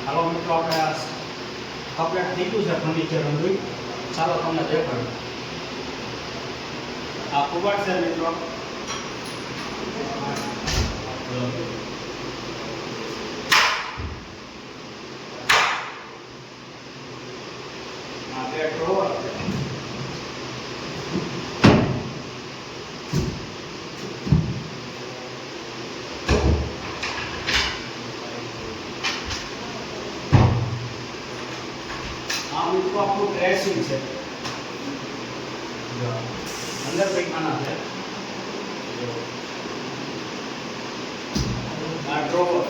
હાલો મિત્રો, આપણે કમ્પ્લીટ થઈ ગયું છે ફર્નિચર બધું. ચાલો તમને દેખાડું. આ કુબાડ છે મિત્રો. આ બે ડ્રોવર છે. આ મિત્રો આપણું ડ્રેસિંગ છે. અંદર પૈખાના છે. આ ડ્રોવર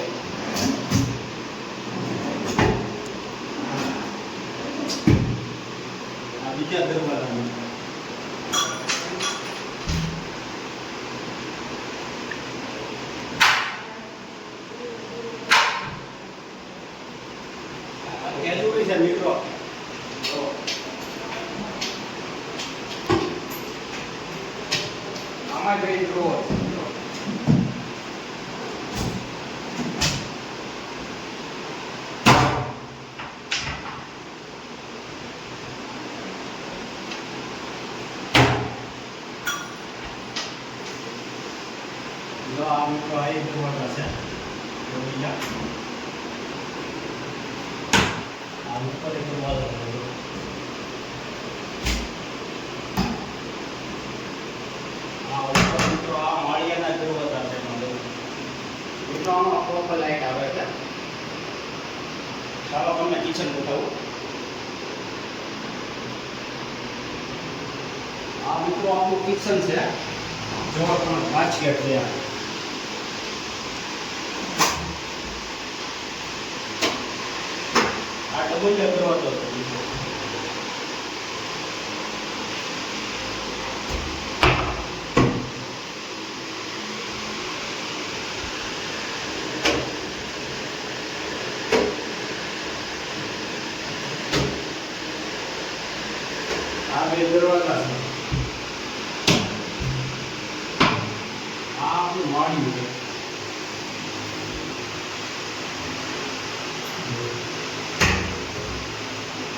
આ બીજા દરવાજા કેજુરી છે મિત્રો. આમાં જઈ ડ્રોવર જો આ મિત્રો આ ડ્રોવર છે. આ ઉપર એક ડ્રોવર છે. આમાં પ્રોપર લાઈટ આવે છે. ચાલો તમને કિચન બતાવું. આ મિત્રો આપણું કિચન છે. જો તમે બાસ્કેટ છે. આ ડબલ દરવાજો છે. આ બે દરવાજા છે. આ આપણું માળિયું છે.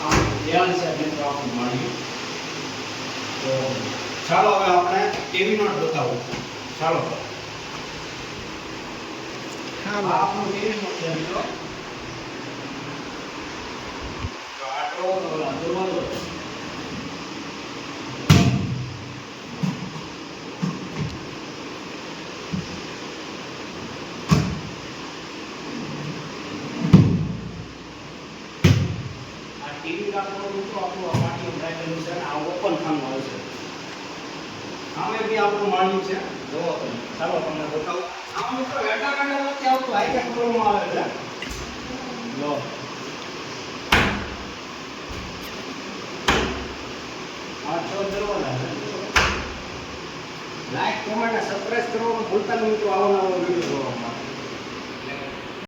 આ ધ્યાન છે મિત્રો આપણું માળિયું. તો ચાલો હવે આપણે ટીવી નોટ બતાવું. ચાલો હા આપણું ટીવી નોટ છે મિત્રો. તો આ દરવાજો છે. ટીવી રાખવાનો મિત્રો આપણું માટીનું રાખેલું છે. આ ઓપન ખાનું આવશે. આમે બી આપણું માળિયું છે. જોવો તમે. ચાલો તમને બતાવું. આમાં મિત્રો એટા કાંડા નથી આવતું. હાઈટેક કરવામાં આવે છે. જો આ 6 દરવાજા છે. લાઈક કમેન્ટ સબસ્ક્રાઇબ કરવાનું ભૂલતા નહીં મિત્રો. આવો નવો વિડીયો જોવા માટે.